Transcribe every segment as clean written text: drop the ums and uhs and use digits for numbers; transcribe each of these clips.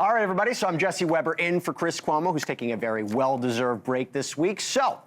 All right, everybody, so I'm Jesse Weber in for Chris Cuomo, who's taking a very well-deserved break this week. So,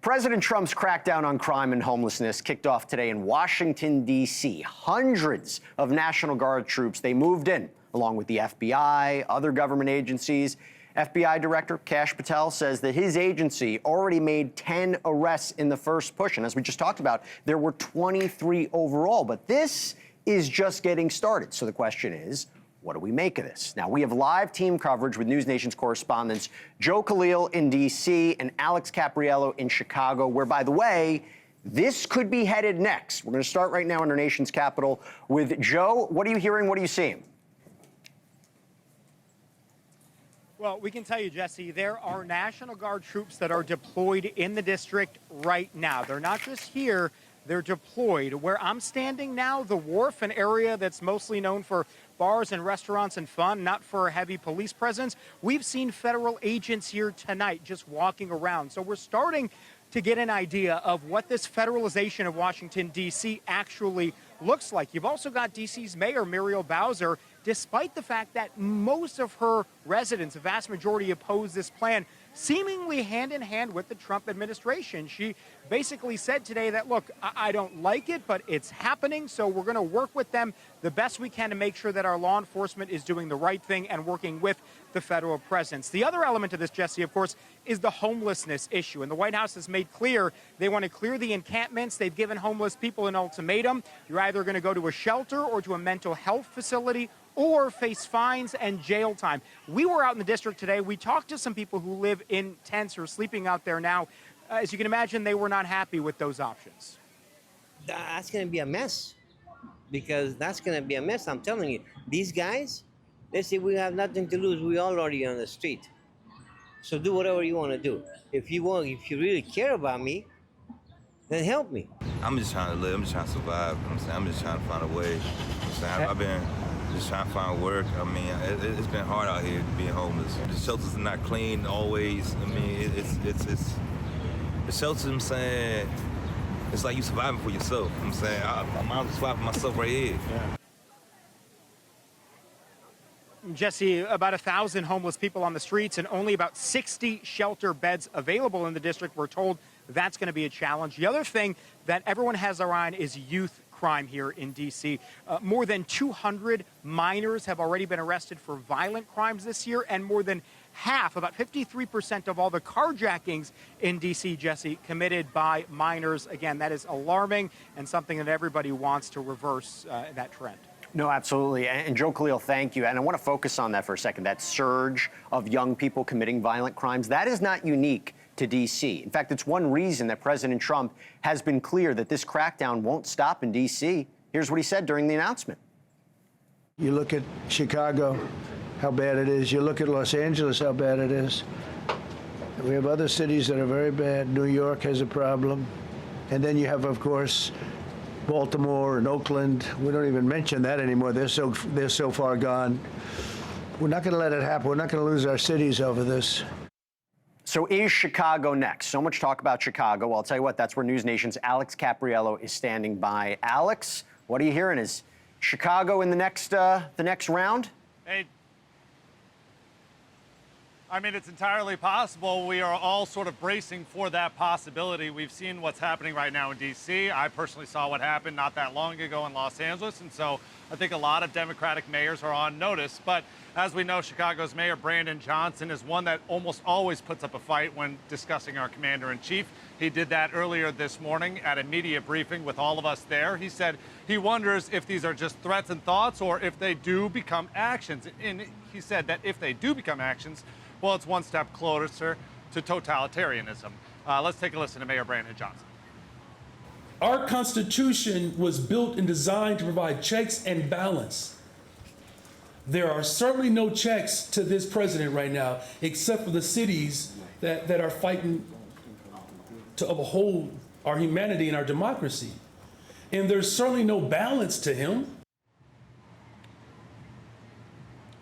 President Trump's crackdown on crime and homelessness kicked off today in Washington, D.C. Hundreds of National Guard troops, they moved in, along with the FBI, other government agencies. FBI Director Kash Patel says that his agency already made 10 arrests in the first push. And as we just talked about, there were 23 overall. But this is just getting started. So the question is, what do we make of this? Now, we have live team coverage with NewsNation's correspondents Joe Khalil in D.C. and Alex Caprariello in Chicago, where, by the way, this could be headed next. We're going to start right now in our nation's capital with Joe. What are you hearing? What are you seeing? Well, we can tell you, Jesse, there are National Guard troops that are deployed in the district right now. They're not just here, they're deployed. Where I'm standing now, the Wharf, an area that's mostly known for bars and restaurants and fun, not for a heavy police presence. We've seen federal agents here tonight just walking around. So we're starting to get an idea of what this federalization of Washington, D.C. actually looks like. You've also got D.C.'s Mayor Muriel Bowser, despite the fact that most of her residents, a vast majority, oppose this plan, seemingly hand in hand with the Trump administration. She basically said today that, look, I don't like it, but it's happening, so we're going to work with them the best we can to make sure that our law enforcement is doing the right thing and working with the federal presence. The other element of this, Jesse, of course, is the homelessness issue. And the White House has made clear they want to clear the encampments. They've given homeless people an ultimatum. You're either going to go to a shelter or to a mental health facility or face fines and jail time. We were out in the district today. We talked to some people who live in tents or sleeping out there now. As you can imagine, they were not happy with those options. That's going to be a mess, because that's going to be a mess. I'm telling you, these guys, they say we have nothing to lose. We're already on the street. So do whatever you want to do. If you really care about me, then help me. I'm just trying to live. I'm just trying to survive. I'm just trying to find a way. I've been just trying to find work. I mean, it's been hard out here being homeless. The shelters are not clean always. I mean, the shelters, I'm saying, it's like you surviving for yourself. I'm saying, I'm surviving myself right here. Yeah. Jesse, about 1,000 homeless people on the streets and only about 60 shelter beds available in the district. We're told that's going to be a challenge. The other thing that everyone has their eye on is youth crime here in D.C. More than 200 minors have already been arrested for violent crimes this year, and more than half, about 53% of all the carjackings in D.C., Jesse, committed by minors. Again, that is alarming and something that everybody wants to reverse that trend. No, absolutely. And Joe Khalil, thank you. And I want to focus on that for a second, that surge of young people committing violent crimes. That is not unique to D.C. In fact, it's one reason that President Trump has been clear that this crackdown won't stop in D.C. Here's what he said during the announcement. You look at Chicago, how bad it is. You look at Los Angeles, how bad it is. We have other cities that are very bad. New York has a problem. And then you have, of course, Baltimore and Oakland. We don't even mention that anymore. They're so far gone. We're not going to let it happen. We're not going to lose our cities over this. So is Chicago next? So much talk about Chicago. Well, I'll tell you what, that's where NewsNation's Alex Caprariello is standing by. Alex, what are you hearing? Is Chicago in the next round? Hey, I mean, it's entirely possible. We are all sort of bracing for that possibility. We've seen what's happening right now in D.C. I personally saw what happened not that long ago in Los Angeles, and so I think a lot of Democratic mayors are on notice. But as we know, Chicago's Mayor Brandon Johnson is one that almost always puts up a fight when discussing our commander-in-chief. He did that earlier this morning at a media briefing with all of us there. He said he wonders if these are just threats and thoughts or if they do become actions. And he said that if they do become actions, well, it's one step closer to totalitarianism. Let's take a listen to Mayor Brandon Johnson. Our Constitution was built and designed to provide checks and balance. There are certainly no checks to this president right now, except for the cities that are fighting to uphold our humanity and our democracy. And there's certainly no balance to him.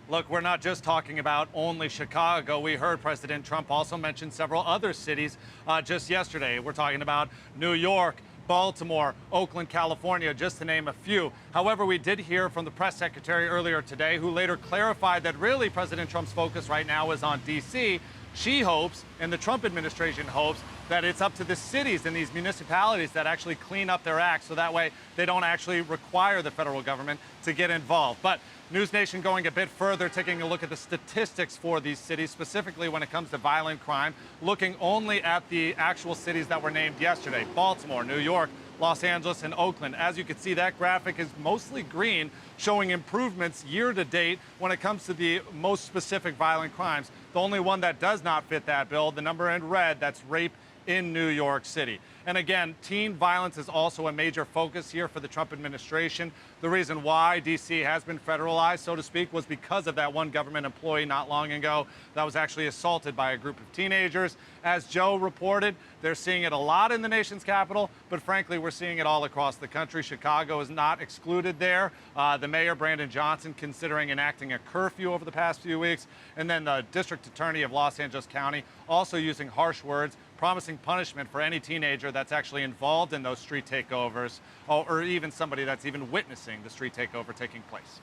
Look, we're not just talking about only Chicago. We heard President Trump also mention several other cities just yesterday. We're talking about New York, Baltimore, Oakland, California, just to name a few. However, we did hear from the press secretary earlier today, who later clarified that really President Trump's focus right now is on D.C. She hopes, and the Trump administration hopes, that it's up to the cities and these municipalities that actually clean up their acts so that way they don't actually require the federal government to get involved. But NewsNation going a bit further, taking a look at the statistics for these cities, specifically when it comes to violent crime, looking only at the actual cities that were named yesterday: Baltimore, New York, Los Angeles, and Oakland. As you can see, that graphic is mostly green, showing improvements year to date when it comes to the most specific violent crimes. The only one that does not fit that bill, the number in red, that's rape in New York City. And again, teen violence is also a major focus here for the Trump administration. The reason why D.C. has been federalized, so to speak, was because of that one government employee not long ago that was actually assaulted by a group of teenagers. As Joe reported, they're seeing it a lot in the nation's capital, but frankly, we're seeing it all across the country. Chicago is not excluded there. The mayor, Brandon Johnson, considering enacting a curfew over the past few weeks. And then the district attorney of Los Angeles County also using harsh words, promising punishment for any teenager that's actually involved in those street takeovers, or even somebody that's even witnessing the street takeover taking place.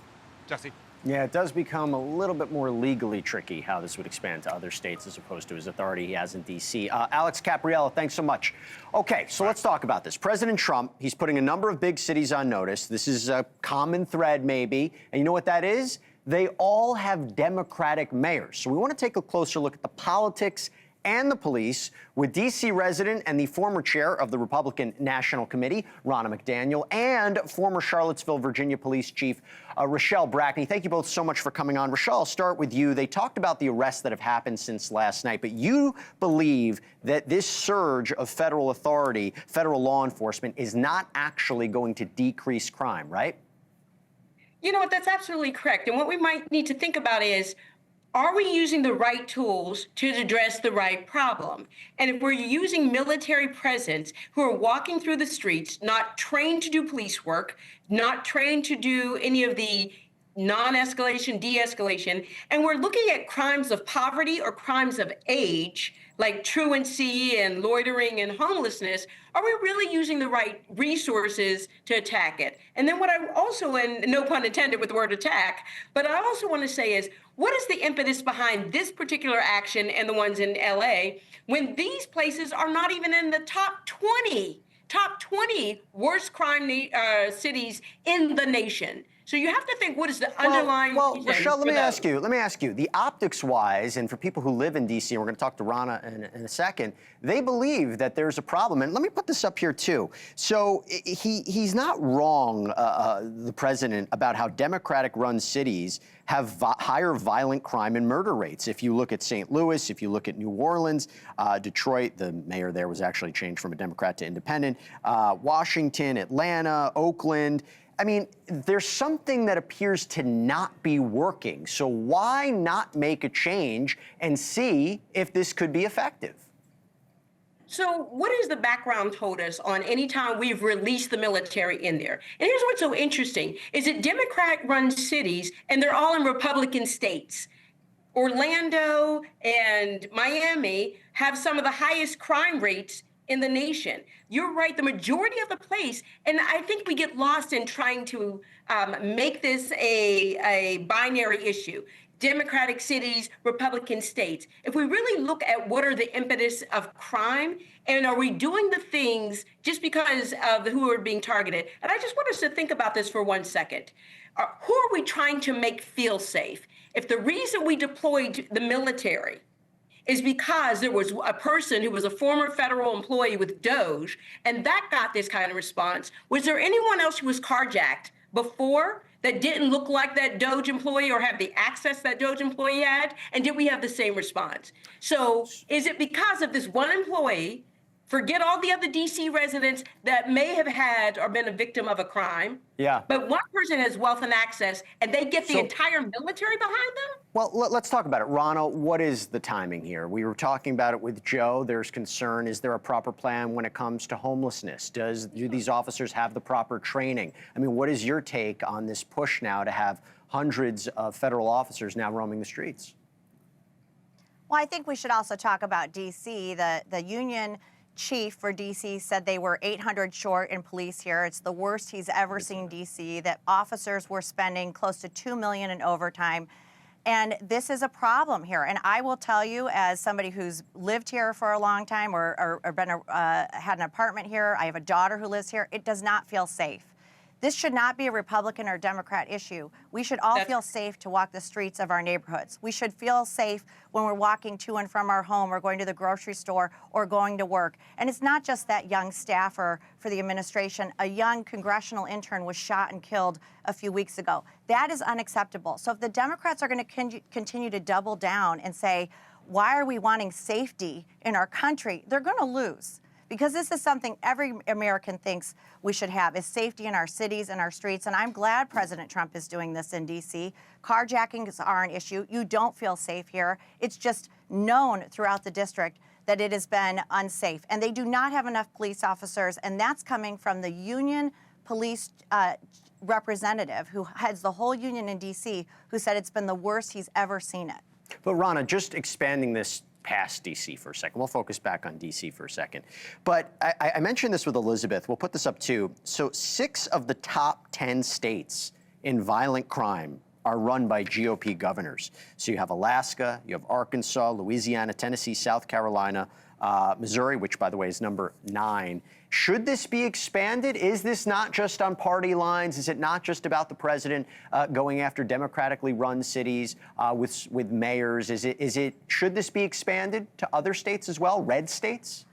Jesse? Yeah, it does become a little bit more legally tricky how this would expand to other states as opposed to his authority he has in D.C. Alex Caprariello, thanks so much. Okay, so let's talk about this. President Trump, he's putting a number of big cities on notice. This is a common thread, maybe. And you know what that is? They all have Democratic mayors. So we want to take a closer look at the politics and the police with D.C. resident and the former chair of the Republican National Committee, Ronna McDaniel, and former Charlottesville, Virginia Police Chief RaShall Brackney. Thank you both so much for coming on. RaShall, I'll start with you. They talked about the arrests that have happened since last night, but you believe that this surge of federal authority, federal law enforcement, is not actually going to decrease crime, right? You know what? That's absolutely correct. And what we might need to think about is, are we using the right tools to address the right problem? And if we're using military presence who are walking through the streets, not trained to do police work, not trained to do any of the non-escalation, de-escalation, and we're looking at crimes of poverty or crimes of age, like truancy and loitering and homelessness, are we really using the right resources to attack it? And then what I also, and no pun intended with the word attack, but I also want to say is, what is the impetus behind this particular action and the ones in LA when these places are not even in the top 20 worst crime cities in the nation? So you have to think, what is the underlying reason? RaShall, let me ask you, the optics-wise, and for people who live in D.C., and we're going to talk to Ronna in a second, they believe that there's a problem. And let me put this up here, too. So he's not wrong, the president, about how Democratic-run cities have higher violent crime and murder rates. If you look at St. Louis, if you look at New Orleans, Detroit, the mayor there was actually changed from a Democrat to independent, Washington, Atlanta, Oakland. I mean, there's something that appears to not be working. So why not make a change and see if this could be effective? So what has the background told us on any time we've released the military in there? And here's what's so interesting, is that Democrat-run cities, and they're all in Republican states, Orlando and Miami have some of the highest crime rates in the nation. You're right, the majority of the place, and I think we get lost in trying to make this a binary issue. Democratic cities, Republican states. If we really look at what are the impetus of crime, and are we doing the things just because of who are being targeted? And I just want us to think about this for 1 second. Who are we trying to make feel safe? If the reason we deployed the military is because there was a person who was a former federal employee with DOJ, and that got this kind of response, was there anyone else who was carjacked before that didn't look like that DOJ employee or have the access that DOJ employee had? And did we have the same response? So is it because of this one employee, forget all the other DC residents that may have had or been a victim of a crime, but one person has wealth and access and they get the entire military behind them? Well, let's talk about it. Ronna, what is the timing here? We were talking about it with Joe. There's concern. Is there a proper plan when it comes to homelessness? Do these officers have the proper training? I mean, what is your take on this push now to have hundreds of federal officers now roaming the streets? Well, I think we should also talk about D.C. The union chief for D.C. said they were 800 short in police here. It's the worst he's ever seen D.C., that officers were spending close to $2 million in overtime. And this is a problem here. And I will tell you, as somebody who's lived here for a long time or had an apartment here, I have a daughter who lives here, it does not feel safe. This should not be a Republican or Democrat issue. We should all feel safe to walk the streets of our neighborhoods. We should feel safe when we're walking to and from our home or going to the grocery store or going to work. And it's not just that young staffer for the administration. A young congressional intern was shot and killed a few weeks ago. That is unacceptable. So if the Democrats are going to continue to double down and say, why are we wanting safety in our country, they're going to lose. Because this is something every American thinks we should have, is safety in our cities and our streets. And I'm glad President Trump is doing this in D.C. Carjackings are an issue. You don't feel safe here. It's just known throughout the district that it has been unsafe. And they do not have enough police officers. And that's coming from the union police representative who heads the whole union in D.C., who said it's been the worst he's ever seen it. But Ronna, just expanding this past D.C. for a second. We'll focus back on D.C. for a second. But I mentioned this with Elizabeth. We'll put this up too. So 6 of the top 10 states in violent crime are run by GOP governors. So you have Alaska, you have Arkansas, Louisiana, Tennessee, South Carolina, Missouri, which, by the way, is number 9. Should this be expanded? Is this not just on party lines? Is it not just about the president going after democratically run cities with mayors? Should this be expanded to other states as well, red states?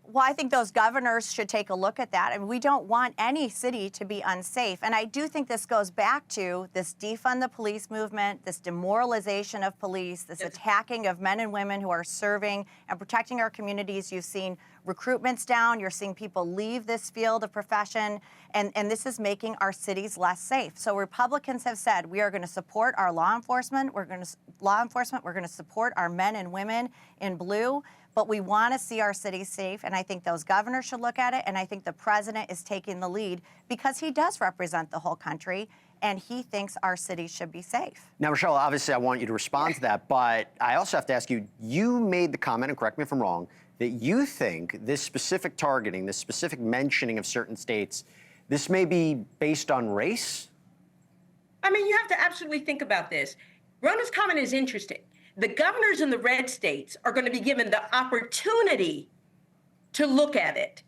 Well, I think those governors should take a look at that. I mean, we don't want any city to be unsafe. And I do think this goes back to this defund the police movement, this demoralization of police, this attacking of men and women who are serving and protecting our communities. You've seen recruitments down. You're seeing people leave this field of profession. And this is making our cities less safe. So Republicans have said we are going to support our law enforcement. We're going to support our men and women in blue. But we want to see our cities safe, and I think those governors should look at it, and I think the president is taking the lead because he does represent the whole country, and he thinks our cities should be safe. Now, Rochelle, obviously I want you to respond to that, but I also have to ask you, you made the comment, and correct me if I'm wrong, that you think this specific targeting, this specific mentioning of certain states, this may be based on race? I mean, you have to absolutely think about this. Ronna's comment is interesting. The governors in the red states are going to be given the opportunity to look at it.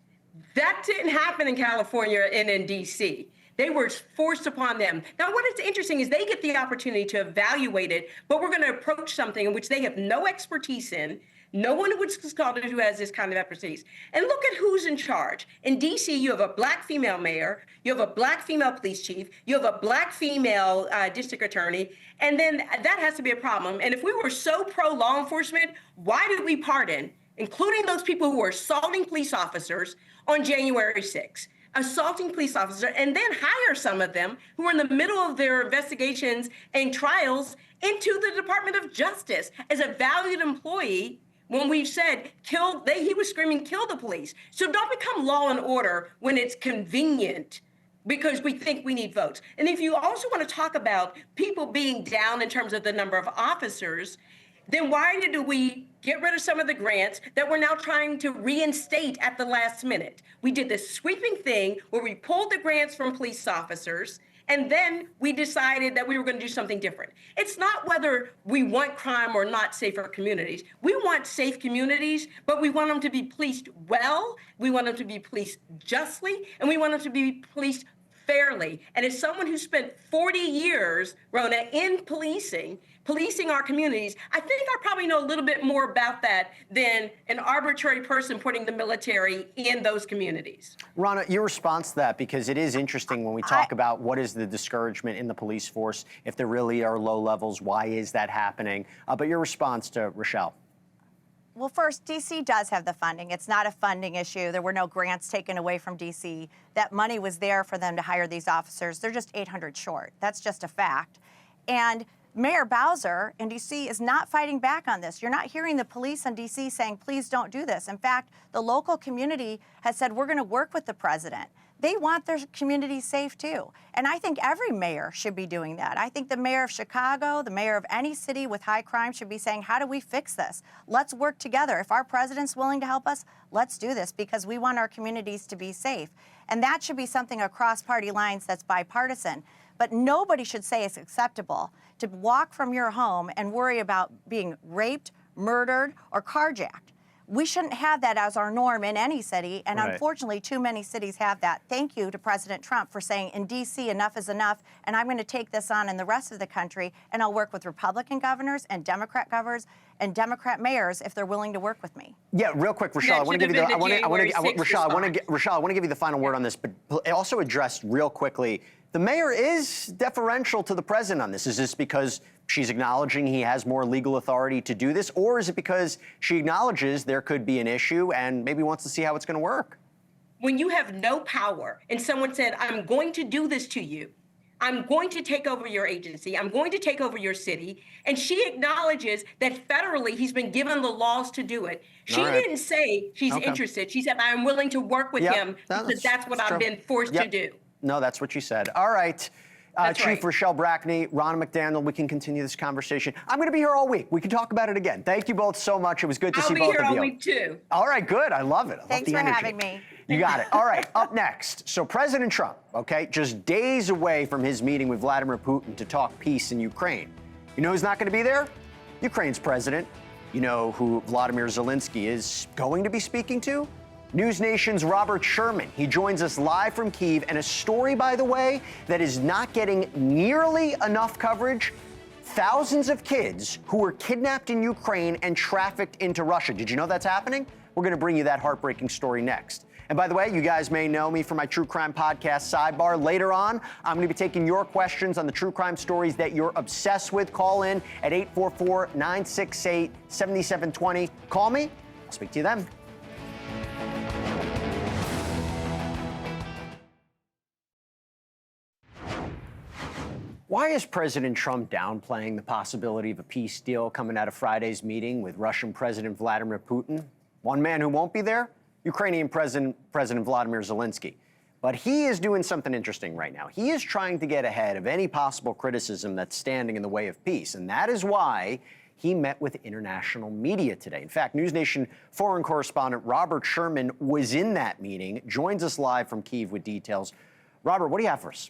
That didn't happen in California and in D.C. They were forced upon them. Now, what is interesting is they get the opportunity to evaluate it, but we're going to approach something in which they have no expertise in, no one who has this kind of expertise. And look at who's in charge. In D.C., you have a black female mayor, you have a black female police chief, you have a black female district attorney, and then that has to be a problem. And if we were so pro-law enforcement, why did we pardon, including those people who were assaulting police officers on January 6th? Assaulting police officers, and then hire some of them who are in the middle of their investigations and trials into the Department of Justice as a valued employee. When we've said, he was screaming, kill the police. So don't become law and order when it's convenient because we think we need votes. And if you also want to talk about people being down in terms of the number of officers, then why did we get rid of some of the grants that we're now trying to reinstate at the last minute? We did this sweeping thing where we pulled the grants from police officers, and then we decided that we were going to do something different. It's not whether we want crime or not safer communities. We want safe communities, but we want them to be policed well, we want them to be policed justly, and we want them to be policed fairly. And as someone who spent 40 years, Ronna, in policing our communities, I think I probably know a little bit more about that than an arbitrary person putting the military in those communities. Ronna, your response to that, because it is interesting when we talk about what is the discouragement in the police force, if there really are low levels, why is that happening? But your response to Rochelle. Well, first, D.C. does have the funding. It's not a funding issue. There were no grants taken away from D.C. That money was there for them to hire these officers. They're just 800 short. That's just a fact. And Mayor Bowser in D.C. is not fighting back on this. You're not hearing the police in D.C. saying, please don't do this. In fact, the local community has said, we're going to work with the president. they want their communities safe too. And I think every mayor should be doing that. I think the mayor of Chicago, the mayor of any city with high crime should be saying, how do we fix this? Let's work together. If our president's willing to help us, let's do this because we want our communities to be safe. And that should be something across party lines that's bipartisan. But nobody should say it's acceptable to walk from your home and worry about being raped, murdered, or carjacked. We shouldn't have that as our norm in any city, and unfortunately, too many cities have that. Thank you to President Trump for saying, in D.C., enough is enough, and I'm going to take this on in the rest of the country, and I'll work with Republican governors and Democrat governors and Democrat mayors if they're willing to work with me. Yeah, real quick, RaShall, I want to give you the, RaShall, I want to give you the final word on this, but also address real quickly. The mayor is deferential to the president on this. Is this because she's acknowledging he has more legal authority to do this, or is it because she acknowledges there could be an issue and maybe wants to see how it's going to work? When you have no power and someone said, I'm going to do this to you, I'm going to take over your agency, I'm going to take over your city, and she acknowledges that federally he's been given the laws to do it. She didn't say she's interested. She said, I'm willing to work with him because that's what I've been forced to do. No, that's what she said. All right. Chief RaShall Brackney, Ronna McDaniel, we can continue this conversation. I'm going to be here all week. We can talk about it again. Thank you both so much. It was good to see both of you. I'll be here all week, too. All right, good. I love it. Thanks for having me. You got it. All right, up next. So President Trump, just days away from his meeting with Vladimir Putin to talk peace in Ukraine. You know who's not going to be there? Ukraine's president. You know who Volodymyr Zelenskyy is going to be speaking to? NewsNation's Robert Sherman. He joins us live from Kyiv, and a story, by the way, that is not getting nearly enough coverage. Thousands of kids who were kidnapped in Ukraine and trafficked into Russia. Did you know that's happening? We're going to bring you that heartbreaking story next. And by the way, you guys may know me from my true crime podcast, Sidebar. Later on, I'm going to be taking your questions on the true crime stories that you're obsessed with. Call in at 844-968-7720. Call me. I'll speak to you then. Why is President Trump downplaying the possibility of a peace deal coming out of Friday's meeting with Russian President Vladimir Putin? One man who won't be there? Ukrainian President Volodymyr Zelenskyy. But he is doing something interesting right now. He is trying to get ahead of any possible criticism that's standing in the way of peace, and that is why he met with international media today. In fact, NewsNation foreign correspondent Robert Sherman was in that meeting, joins us live from Kyiv with details. Robert, what do you have for us?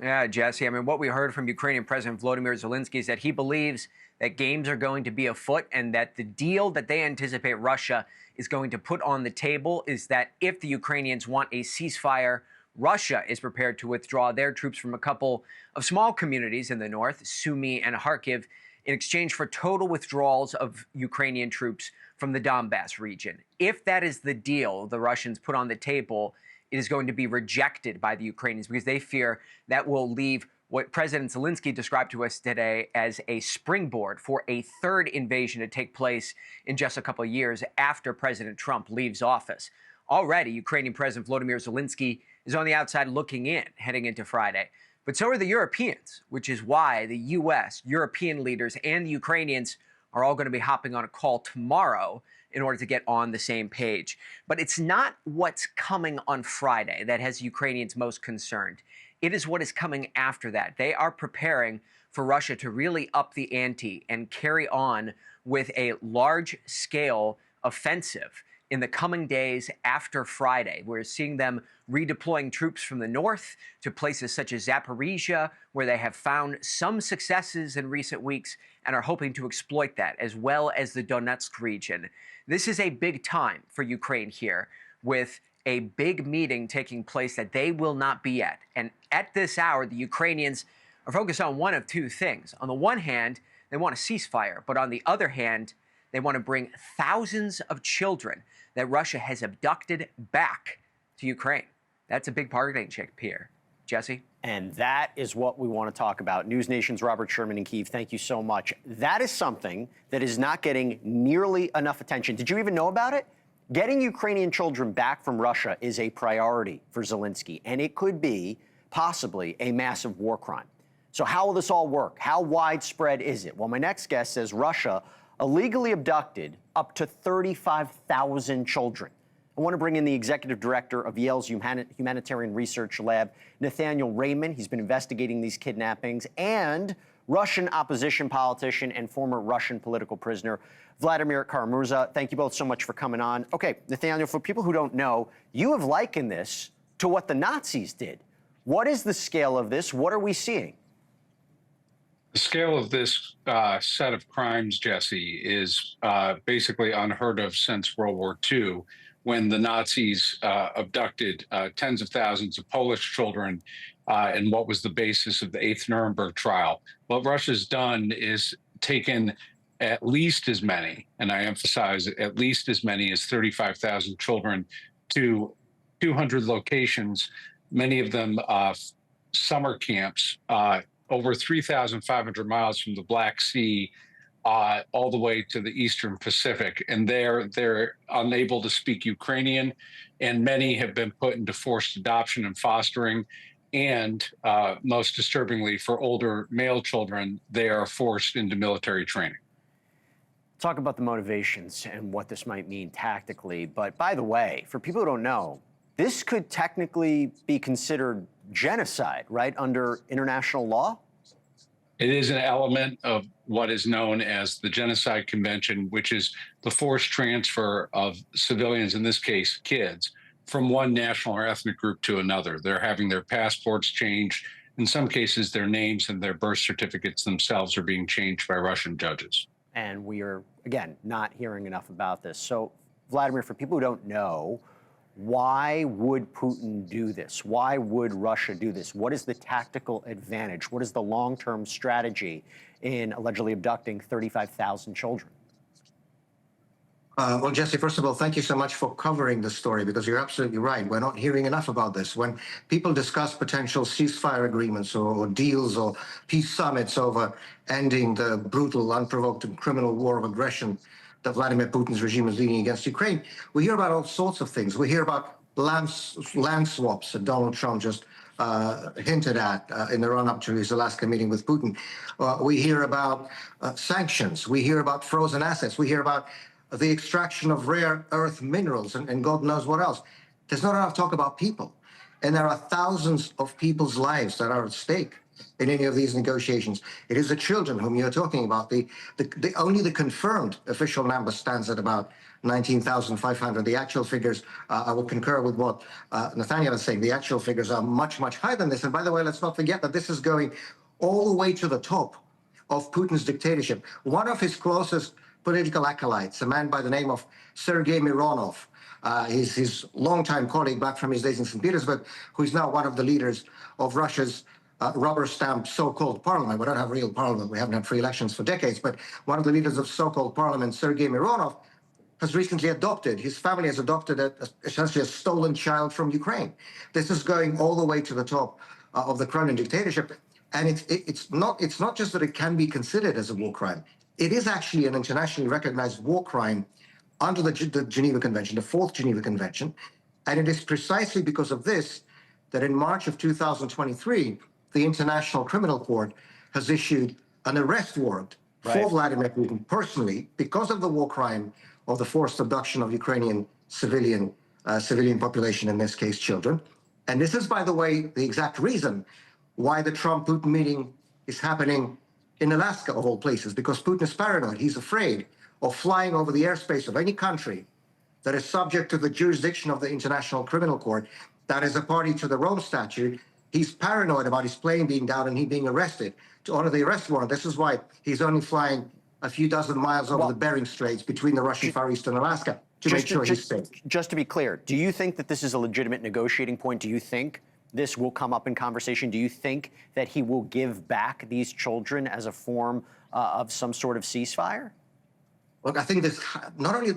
Yeah, Jesse, I mean, what we heard from Ukrainian President Volodymyr Zelenskyy is that he believes that games are going to be afoot and that the deal that they anticipate Russia is going to put on the table is that if the Ukrainians want a ceasefire, Russia is prepared to withdraw their troops from a couple of small communities in the north, Sumy and Kharkiv, in exchange for total withdrawals of Ukrainian troops from the Donbass region. If that is the deal the Russians put on the table, it is going to be rejected by the Ukrainians because they fear that will leave what President Zelenskyy described to us today as a springboard for a third invasion to take place in just a couple of years after President Trump leaves office. Already, Ukrainian President Volodymyr Zelenskyy is on the outside looking in, heading into Friday. But so are the Europeans, which is why the U.S., European leaders, and the Ukrainians are all going to be hopping on a call tomorrow in order to get on the same page. But it's not what's coming on Friday that has Ukrainians most concerned. It is what is coming after that. They are preparing for Russia to really up the ante and carry on with a large-scale offensive in the coming days after Friday. We're seeing them redeploying troops from the north to places such as Zaporizhia, where they have found some successes in recent weeks and are hoping to exploit that, as well as the Donetsk region. This is a big time for Ukraine here, with a big meeting taking place that they will not be at. And at this hour, the Ukrainians are focused on one of two things. On the one hand, they want a ceasefire, but on the other hand, they want to bring thousands of children that Russia has abducted back to Ukraine. That's a big bargaining chip here. Jesse? And that is what we want to talk about. NewsNation's Robert Sherman in Kyiv, thank you so much. That is something that is not getting nearly enough attention. Did you even know about it? Getting Ukrainian children back from Russia is a priority for Zelenskyy, and it could be possibly a massive war crime. So how will this all work? How widespread is it? Well, my next guest says Russia illegally abducted up to 35,000 children. I want to bring in the executive director of Yale's Humanitarian Research Lab, Nathaniel Raymond. He's been investigating these kidnappings, and Russian opposition politician and former Russian political prisoner, Vladimir Karamurza. Thank you both so much for coming on. Okay, Nathaniel, for people who don't know, you have likened this to what the Nazis did. What is the scale of this? What are we seeing? The scale of this set of crimes, Jesse, is basically unheard of since World War II, when the Nazis abducted tens of thousands of Polish children and what was the basis of the 8th Nuremberg trial. What Russia's done is taken at least as many, and I emphasize at least as many as 35,000 children to 200 locations, many of them summer camps, over 3,500 miles from the Black Sea, all the way to the Eastern Pacific. And they're unable to speak Ukrainian, and many have been put into forced adoption and fostering. And most disturbingly, for older male children, they are forced into military training. Talk about the motivations and what this might mean tactically. But by the way, for people who don't know, this could technically be considered genocide, right, under international law? It is an element of what is known as the Genocide Convention, which is the forced transfer of civilians, in this case, kids, from one national or ethnic group to another. They're having their passports changed. In some cases, their names and their birth certificates themselves are being changed by Russian judges. And we are, again, not hearing enough about this. So, Vladimir, for people who don't know, why would Putin do this? Why would Russia do this? What is the tactical advantage? What is the long-term strategy in allegedly abducting 35,000 children? Well, Jesse, first of all, thank you so much for covering the story, because you're absolutely right. We're not hearing enough about this. When people discuss potential ceasefire agreements or deals or peace summits over ending the brutal, unprovoked, and criminal war of aggression that Vladimir Putin's regime is leading against Ukraine, we hear about all sorts of things. We hear about land swaps that Donald Trump just hinted at in the run-up to his Alaska meeting with Putin. We hear about sanctions. We hear about frozen assets. We hear about the extraction of rare earth minerals and God knows what else. There's not enough talk about people. And there are thousands of people's lives that are at stake in any of these negotiations. It is the children whom you're talking about. Only the confirmed official number stands at about 19,500. The actual figures, I will concur with what Nathaniel is saying. The actual figures are much, much higher than this. And by the way, let's not forget that this is going all the way to the top of Putin's dictatorship. One of his closest political acolytes, a man by the name of Sergei Mironov, his longtime colleague back from his days in St. Petersburg, who is now one of the leaders of Russia's rubber-stamped so-called parliament. We don't have real parliament. We haven't had free elections for decades. But one of the leaders of so-called parliament, Sergei Mironov, has recently adopted, his family has adopted essentially a stolen child from Ukraine. This is going all the way to the top of the Kremlin dictatorship. And it's not just that it can be considered as a war crime. It is actually an internationally recognized war crime under the Geneva Convention, the 4th Geneva Convention. And it is precisely because of this that in March of 2023, the International Criminal Court has issued an arrest warrant for Vladimir Putin personally because of the war crime of the forced abduction of Ukrainian civilian population, in this case children. And this is, by the way, the exact reason why the Trump-Putin meeting is happening in Alaska, of all places, because Putin is paranoid. He's afraid of flying over the airspace of any country that is subject to the jurisdiction of the International Criminal Court, that is a party to the Rome Statute. He's paranoid about his plane being down and he being arrested. To honor the arrest warrant, this is why he's only flying a few dozen miles over the Bering Straits between the Russian Far East and Alaska to make sure he's safe. Just to be clear, do you think that this is a legitimate negotiating point? Do you think this will come up in conversation? Do you think that he will give back these children as a form of some sort of ceasefire? Look, I think this not only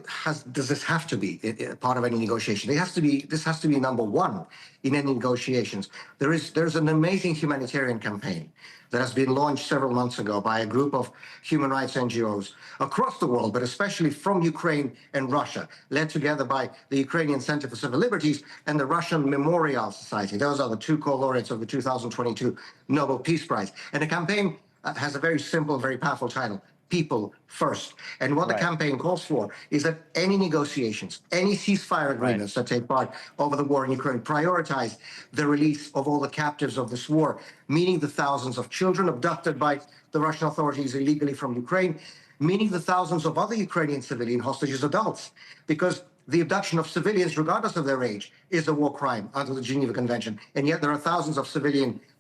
does this have to be part of any negotiation, this has to be number one in any negotiations. There's an amazing humanitarian campaign that has been launched several months ago by a group of human rights NGOs across the world, but especially from Ukraine and Russia, led together by the Ukrainian Center for Civil Liberties and the Russian Memorial Society. Those are the two co-laureates of the 2022 Nobel Peace Prize. And the campaign has a very simple, very powerful title: people first. And what the campaign calls for is that any negotiations, any ceasefire agreements that take part over the war in Ukraine prioritize the release of all the captives of this war, meaning the thousands of children abducted by the Russian authorities illegally from Ukraine, meaning the thousands of other Ukrainian civilian hostages, adults, because the abduction of civilians, regardless of their age, is a war crime under the Geneva Convention. And yet there are thousands of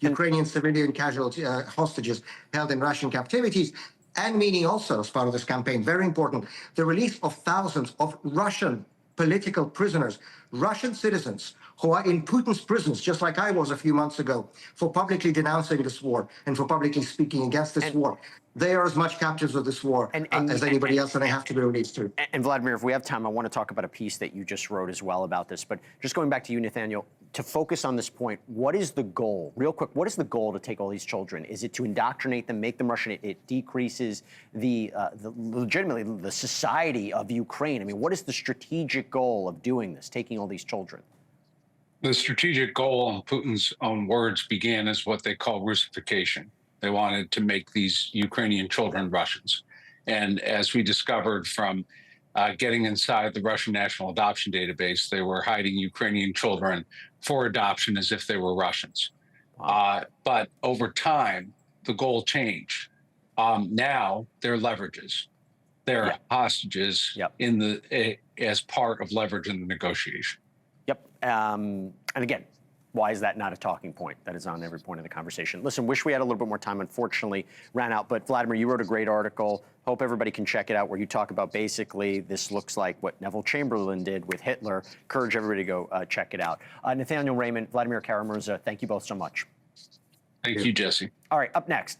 Ukrainian civilian casualty hostages held in Russian captivities. And meaning also, as part of this campaign, very important, the release of thousands of Russian political prisoners, Russian citizens who are in Putin's prisons, just like I was a few months ago, for publicly denouncing this war and for publicly speaking against this war. They are as much captives of this war as anybody else, and they have to be released too. And Vladimir, if we have time, I want to talk about a piece that you just wrote as well about this. But just going back to you, Nathaniel, to focus on this point, what is the goal? Real quick, what is the goal to take all these children? Is it to indoctrinate them, make them Russian? It decreases legitimately the society of Ukraine. I mean, what is the strategic goal of doing this, taking all these children? The strategic goal, in Putin's own words, began as what they call Russification. They wanted to make these Ukrainian children Russians. And as we discovered from getting inside the Russian National Adoption Database, they were hiding Ukrainian children for adoption as if they were Russians. But over time, the goal changed. Now they're leverages. They're hostages as part of leverage in the negotiation. And again, why is that not a talking point that is on every point of the conversation? Listen, wish we had a little bit more time. Unfortunately, ran out. But Vladimir, you wrote a great article. Hope everybody can check it out, where you talk about basically this looks like what Neville Chamberlain did with Hitler. Encourage everybody to go check it out. Nathaniel Raymond, Vladimir Kara-Murza, thank you both so much. Thank you, Jesse. All right, up next.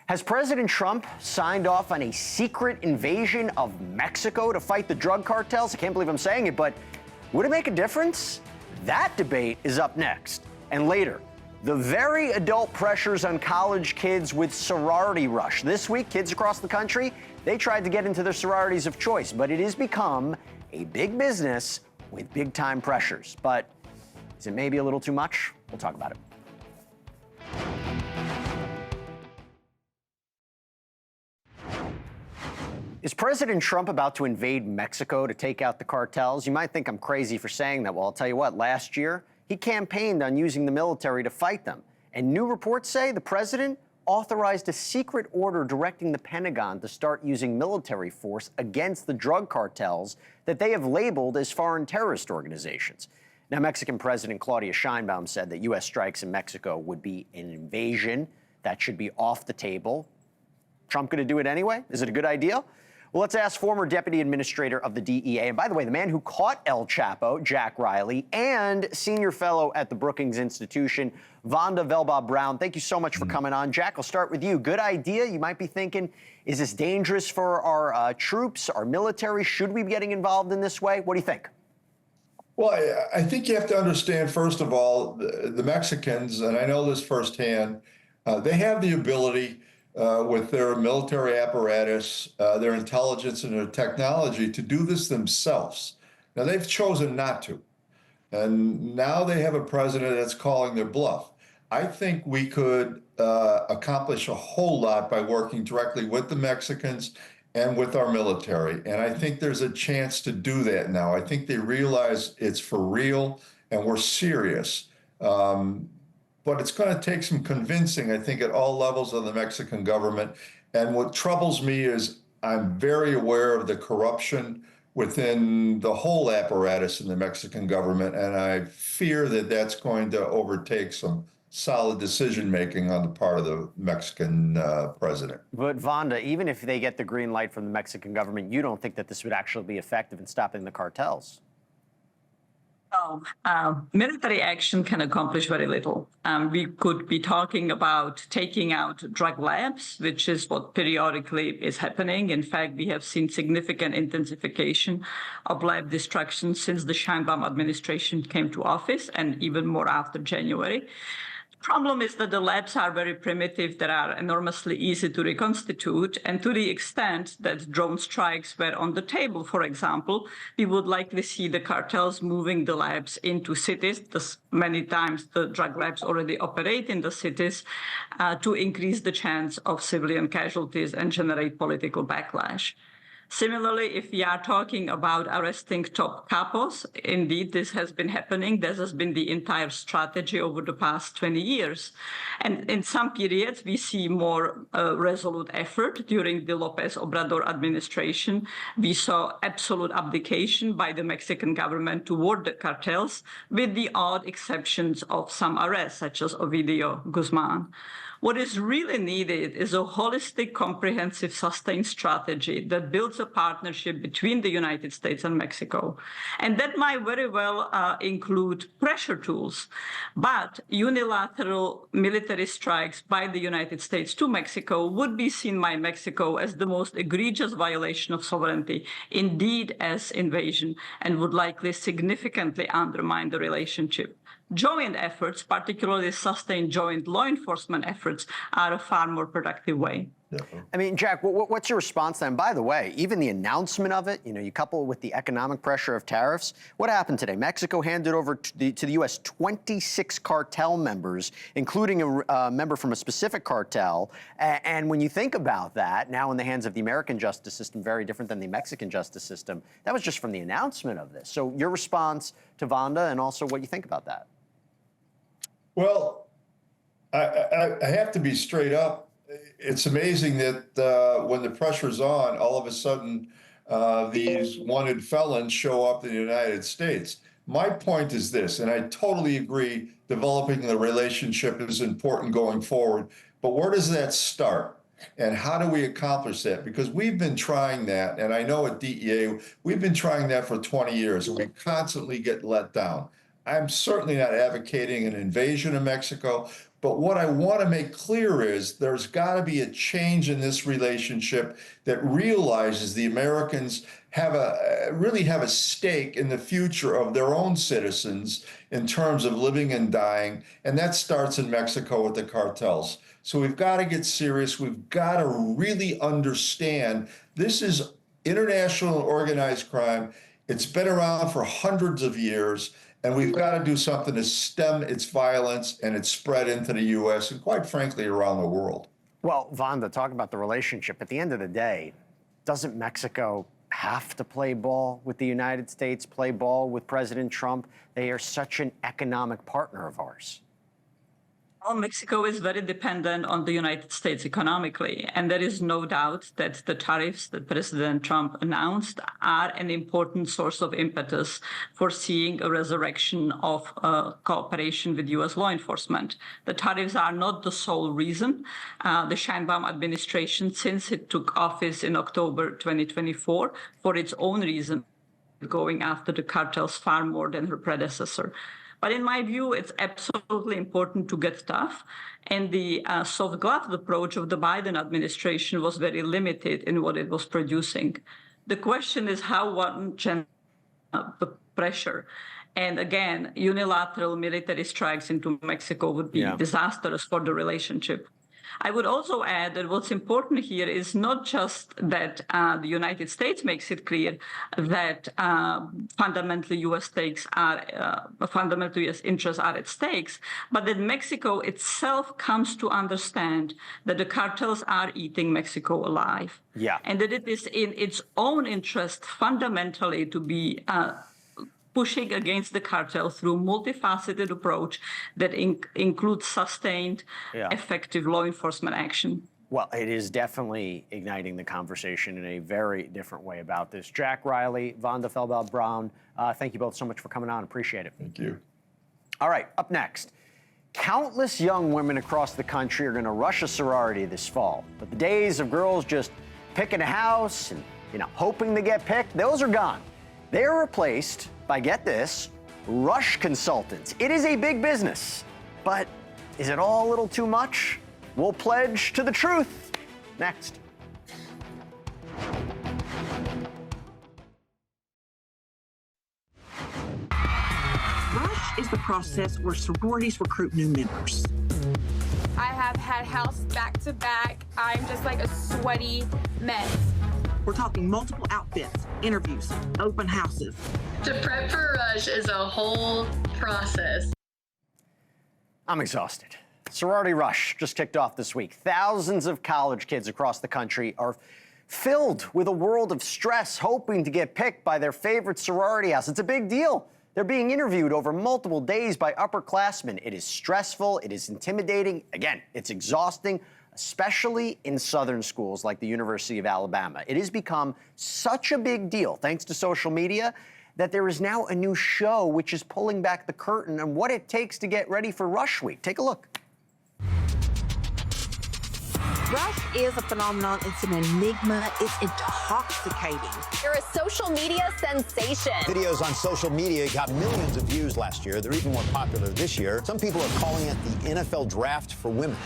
Has President Trump signed off on a secret invasion of Mexico to fight the drug cartels? I can't believe I'm saying it, but would it make a difference? That debate is up next. And later, the very adult pressures on college kids with sorority rush. This week, kids across the country, they tried to get into their sororities of choice, but it has become a big business with big time pressures. But is it maybe a little too much? We'll talk about it. Is President Trump about to invade Mexico to take out the cartels? You might think I'm crazy for saying that. Well, I'll tell you what, last year, he campaigned on using the military to fight them. And new reports say the president authorized a secret order directing the Pentagon to start using military force against the drug cartels that they have labeled as foreign terrorist organizations. Now, Mexican President Claudia Sheinbaum said that U.S. strikes in Mexico would be an invasion. That should be off the table. Trump going to do it anyway? Is it a good idea? Well, let's ask former Deputy Administrator of the DEA, and by the way, the man who caught El Chapo, Jack Riley, and Senior Fellow at the Brookings Institution, Vonda Velbaugh-Brown. Thank you so much for coming on. Jack, I'll start with you. Good idea. You might be thinking, is this dangerous for our troops, our military? Should we be getting involved in this way? What do you think? Well, I think you have to understand, first of all, the Mexicans, and I know this firsthand, they have the ability with their military apparatus, their intelligence and their technology to do this themselves. Now, they've chosen not to. And now they have a president that's calling their bluff. I think we could accomplish a whole lot by working directly with the Mexicans and with our military. And I think there's a chance to do that now. I think they realize it's for real and we're serious. But it's going to take some convincing, I think, at all levels of the Mexican government. And what troubles me is I'm very aware of the corruption within the whole apparatus in the Mexican government, and I fear that that's going to overtake some solid decision-making on the part of the Mexican president. But Vonda, even if they get the green light from the Mexican government, you don't think that this would actually be effective in stopping the cartels? Military action can accomplish very little. We could be talking about taking out drug labs, which is what periodically is happening. In fact, we have seen significant intensification of lab destruction since the Sheinbaum administration came to office, and even more after January. Problem is that the labs are very primitive. They are enormously easy to reconstitute. And to the extent that drone strikes were on the table, for example, we would likely see the cartels moving the labs into cities. Many times the drug labs already operate in the cities to increase the chance of civilian casualties and generate political backlash. Similarly, if we are talking about arresting top capos, indeed, this has been happening. This has been the entire strategy over the past 20 years. And in some periods, we see more resolute effort. During the López Obrador administration, we saw absolute abdication by the Mexican government toward the cartels, with the odd exceptions of some arrests, such as Ovidio Guzman. What is really needed is a holistic, comprehensive, sustained strategy that builds a partnership between the United States and Mexico. And that might very well include pressure tools. But unilateral military strikes by the United States to Mexico would be seen by Mexico as the most egregious violation of sovereignty, indeed as invasion, and would likely significantly undermine the relationship. Joint efforts, particularly sustained joint law enforcement efforts, are a far more productive way. I mean, Jack, what's your response then? By the way, even the announcement of it, you couple it with the economic pressure of tariffs. What happened today? Mexico handed over to the U.S. 26 cartel members, including a member from a specific cartel. And when you think about that, now in the hands of the American justice system, very different than the Mexican justice system, that was just from the announcement of this. So your response to Vanda, and also what you think about that? Well, I have to be straight up. It's amazing that when the pressure's on, all of a sudden these wanted felons show up in the United States. My point is this, and I totally agree, developing the relationship is important going forward, but where does that start? And how do we accomplish that? Because we've been trying that, and I know at DEA, we've been trying that for 20 years, and we constantly get let down. I'm certainly not advocating an invasion of Mexico, but what I want to make clear is there's got to be a change in this relationship that realizes the Americans really have a stake in the future of their own citizens in terms of living and dying, and that starts in Mexico with the cartels. So we've got to get serious. We've got to really understand this is international organized crime. It's been around for hundreds of years. And we've got to do something to stem its violence and its spread into the U.S. and, quite frankly, around the world. Well, Vanda, talk about the relationship. At the end of the day, doesn't Mexico have to play ball with the United States, play ball with President Trump? They are such an economic partner of ours. Well, Mexico is very dependent on the United States economically, and there is no doubt that the tariffs that President Trump announced are an important source of impetus for seeing a resurrection of cooperation with U.S. law enforcement. The tariffs are not the sole reason. The Sheinbaum administration, since it took office in October 2024, for its own reason, going after the cartels far more than her predecessor. But in my view, it's absolutely important to get tough. And the soft-glove approach of the Biden administration was very limited in what it was producing. The question is how one can the pressure. And again, unilateral military strikes into Mexico would be disastrous for the relationship. I would also add that what's important here is not just that the United States makes it clear that fundamental U.S. fundamental U.S. interests are at stakes, but that Mexico itself comes to understand that the cartels are eating Mexico alive. And that it is in its own interest fundamentally to be pushing against the cartel through a multifaceted approach that includes sustained, effective law enforcement action. Well, it is definitely igniting the conversation in a very different way about this. Jack Riley, Vanda Feldbaum-Brown, thank you both so much for coming on. Appreciate it. Thank you. All right, up next. Countless young women across the country are going to rush a sorority this fall. But the days of girls just picking a house and, hoping to get picked, those are gone. They're replaced by, get this, rush consultants. It is a big business, but is it all a little too much? We'll pledge to the truth next. Rush is the process where sororities recruit new members. had house back to back. I'm just like a sweaty mess. We're talking multiple outfits, interviews, open houses. To prep for Rush is a whole process. I'm exhausted. Sorority Rush just kicked off this week. Thousands of college kids across the country are filled with a world of stress, hoping to get picked by their favorite sorority house. It's a big deal. They're being interviewed over multiple days by upperclassmen. It is stressful. It is intimidating. Again, it's exhausting, especially in southern schools like the University of Alabama. It has become such a big deal, thanks to social media, that there is now a new show which is pulling back the curtain on what it takes to get ready for Rush Week. Take a look. Rush is a phenomenon. It's an enigma. It's intoxicating. You're a social media sensation. Videos on social media got millions of views last year. They're even more popular this year. Some people are calling it the NFL draft for women.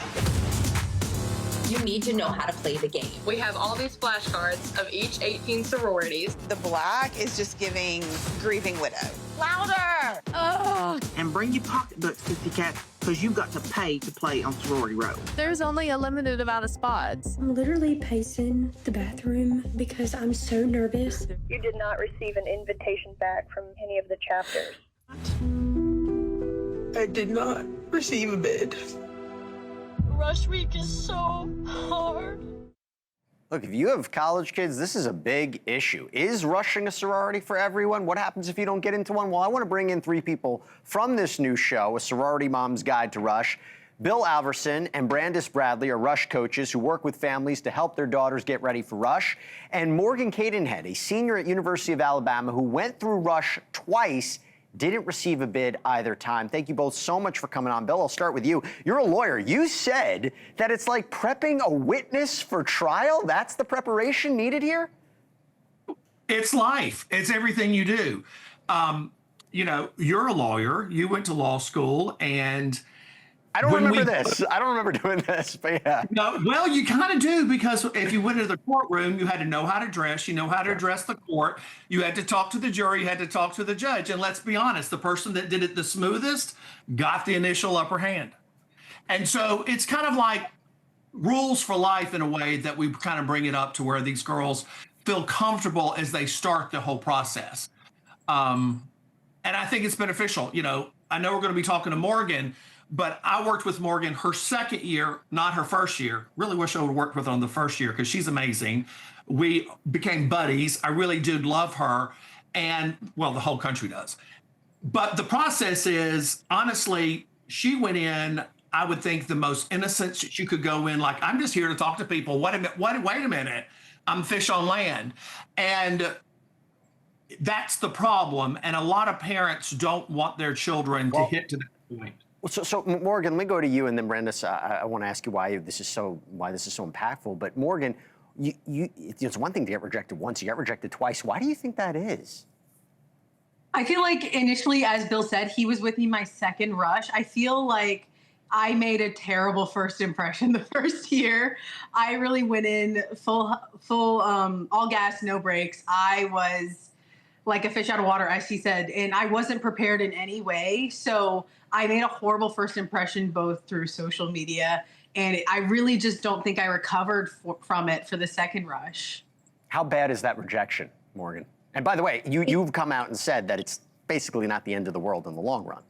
You need to know how to play the game. We have all these flashcards of each 18 sororities. The black is just giving grieving widow. Louder! Ugh. And bring your pocketbooks, Pussycat, because you've got to pay to play on Sorority Row. There's only a limited amount of spots. I'm literally pacing the bathroom because I'm so nervous. You did not receive an invitation back from any of the chapters. I did not receive a bid. Rush Week is so hard. Look, if you have college kids, this is a big issue. Is rushing a sorority for everyone? What happens if you don't get into one? Well, I want to bring in three people from this new show, A Sorority Mom's Guide to Rush. Bill Alverson and Brandis Bradley are Rush coaches who work with families to help their daughters get ready for Rush. And Morgan Cadenhead, a senior at University of Alabama who went through Rush twice, didn't receive a bid either time. Thank you both so much for coming on. Bill, I'll start with you. You're a lawyer. You said that it's like prepping a witness for trial. That's the preparation needed here? It's life. It's everything you do. You know, you're a lawyer. You went to law school, and I don't remember this. I don't remember doing this, but yeah. No, well, you kind of do, because if you went into the courtroom, you had to know how to dress. You know how to address the court. You had to talk to the jury. You had to talk to the judge. And let's be honest, the person that did it the smoothest got the initial upper hand. And so it's kind of like rules for life in a way that we kind of bring it up to where these girls feel comfortable as they start the whole process. And I think it's beneficial. You know, I know we're going to be talking to Morgan, but I worked with Morgan her second year, not her first year. Really wish I would have worked with her on the first year because she's amazing. We became buddies. I really do love her. And, well, the whole country does. But the process is, honestly, she went in, I would think, the most innocent she could go in. Like, I'm just here to talk to people. Wait a minute. I'm fish on land. And that's the problem. And a lot of parents don't want their children to hit to that point. So Morgan, let me go to you, and then Brandis, I want to ask you why this is so impactful. But Morgan, it's one thing to get rejected once, you got rejected twice. Why do you think that is? I feel like initially, as Bill said, he was with me my second rush. I feel like I made a terrible first impression the first year. I really went in full all gas, no brakes. I was like a fish out of water, as she said, and I wasn't prepared in any way. So I made a horrible first impression, both through social media, and I really just don't think I recovered from it for the second rush. How bad is that rejection, Morgan? And by the way, you've come out and said that it's basically not the end of the world in the long run.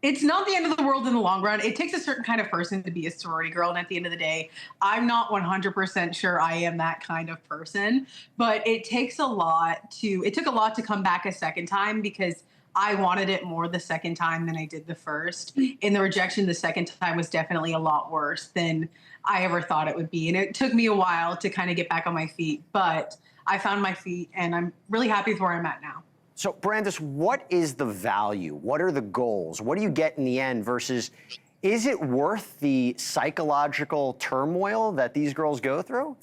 It's not the end of the world in the long run. It takes a certain kind of person to be a sorority girl. And at the end of the day, I'm not 100% sure I am that kind of person. But it took a lot to come back a second time, because I wanted it more the second time than I did the first. And the rejection the second time was definitely a lot worse than I ever thought it would be. And it took me a while to kind of get back on my feet. But I found my feet, and I'm really happy with where I'm at now. So, Brandis, what is the value? What are the goals? What do you get in the end versus, is it worth the psychological turmoil that these girls go through?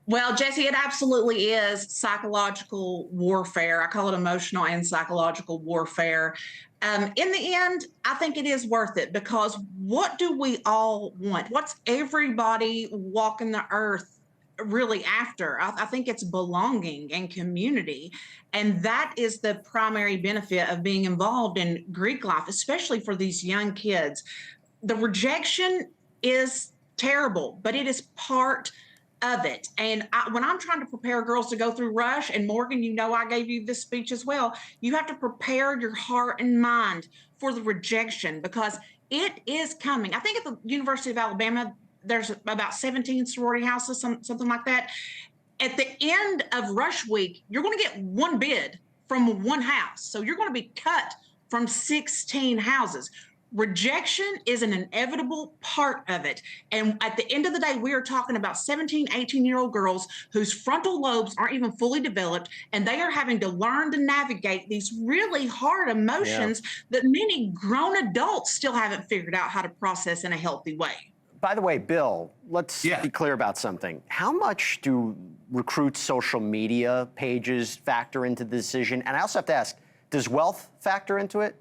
Well, Jesse, it absolutely is psychological warfare. I call it emotional and psychological warfare. In the end, I think it is worth it, because what do we all want? What's everybody walking the earth really after? I think it's belonging and community. And that is the primary benefit of being involved in Greek life, especially for these young kids. the rejection is terrible, but it is part of it. And when I'm trying to prepare girls to go through Rush, and Morgan, you know, I gave you this speech as well, you have to prepare your heart and mind for the rejection because it is coming. I think at the University of Alabama, there's about 17 sorority houses, something like that. At the end of Rush Week, you're going to get one bid from one house. So you're going to be cut from 16 houses. Rejection is an inevitable part of it. And at the end of the day, we are talking about 17, 18-year-old girls whose frontal lobes aren't even fully developed, and they are having to learn to navigate these really hard emotions that many grown adults still haven't figured out how to process in a healthy way. By the way, Bill, let's be clear about something. How much do recruits' social media pages factor into the decision? And I also have to ask, does wealth factor into it?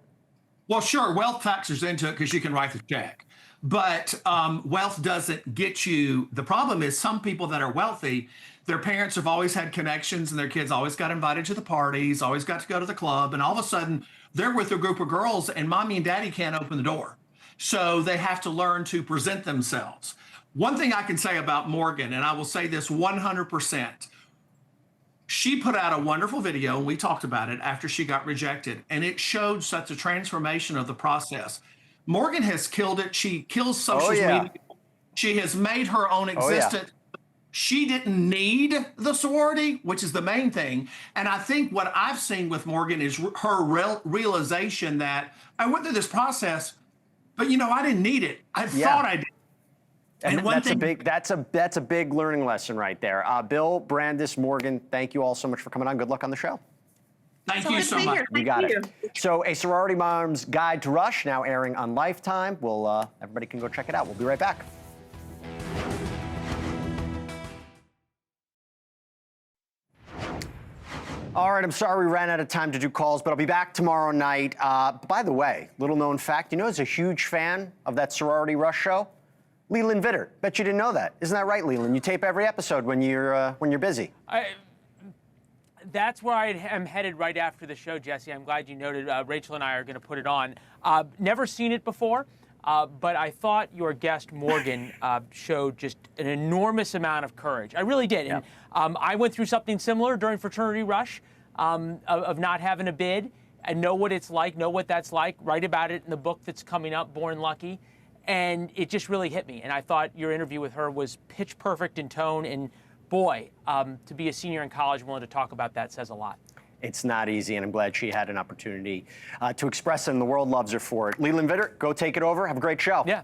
Well, sure, wealth factors into it because you can write the check. But wealth doesn't get you. The problem is some people that are wealthy, their parents have always had connections and their kids always got invited to the parties, always got to go to the club. And all of a sudden, they're with a group of girls and mommy and daddy can't open the door. So they have to learn to present themselves. One thing I can say about Morgan, and I will say this 100%, she put out a wonderful video, and we talked about it after she got rejected, and it showed such a transformation of the process. Morgan has killed it. She kills social media. She has made her own existence. She didn't need the sorority, which is the main thing. And I think what I've seen with Morgan is her realization that I went through this process, but you know, I didn't need it. I thought I did. And that's a big learning lesson right there. Bill, Brandis, Morgan, thank you all so much for coming on. Good luck on the show. Thank you so much. You got it. So, A Sorority Mom's Guide to Rush now airing on Lifetime. Everybody can go check it out. We'll be right back. All right, I'm sorry we ran out of time to do calls, but I'll be back tomorrow night. By the way, little known fact, you know who's a huge fan of that Sorority Rush show? Leland Vittert. Bet you didn't know that. Isn't that right, Leland? You tape every episode when you're busy. That's where I am headed right after the show, Jesse. I'm glad you noted. Rachel and I are going to put it on. Never seen it before, but I thought your guest, Morgan, showed just an enormous amount of courage. I really did. And I went through something similar during Fraternity Rush of not having a bid and know what it's like, know what that's like, write about it in the book that's coming up, Born Lucky. And it just really hit me. And I thought your interview with her was pitch perfect in tone. And boy, to be a senior in college willing to talk about that says a lot. It's not easy, and I'm glad she had an opportunity to express it, and the world loves her for it. Leland Vittert, go take it over. Have a great show. Yeah.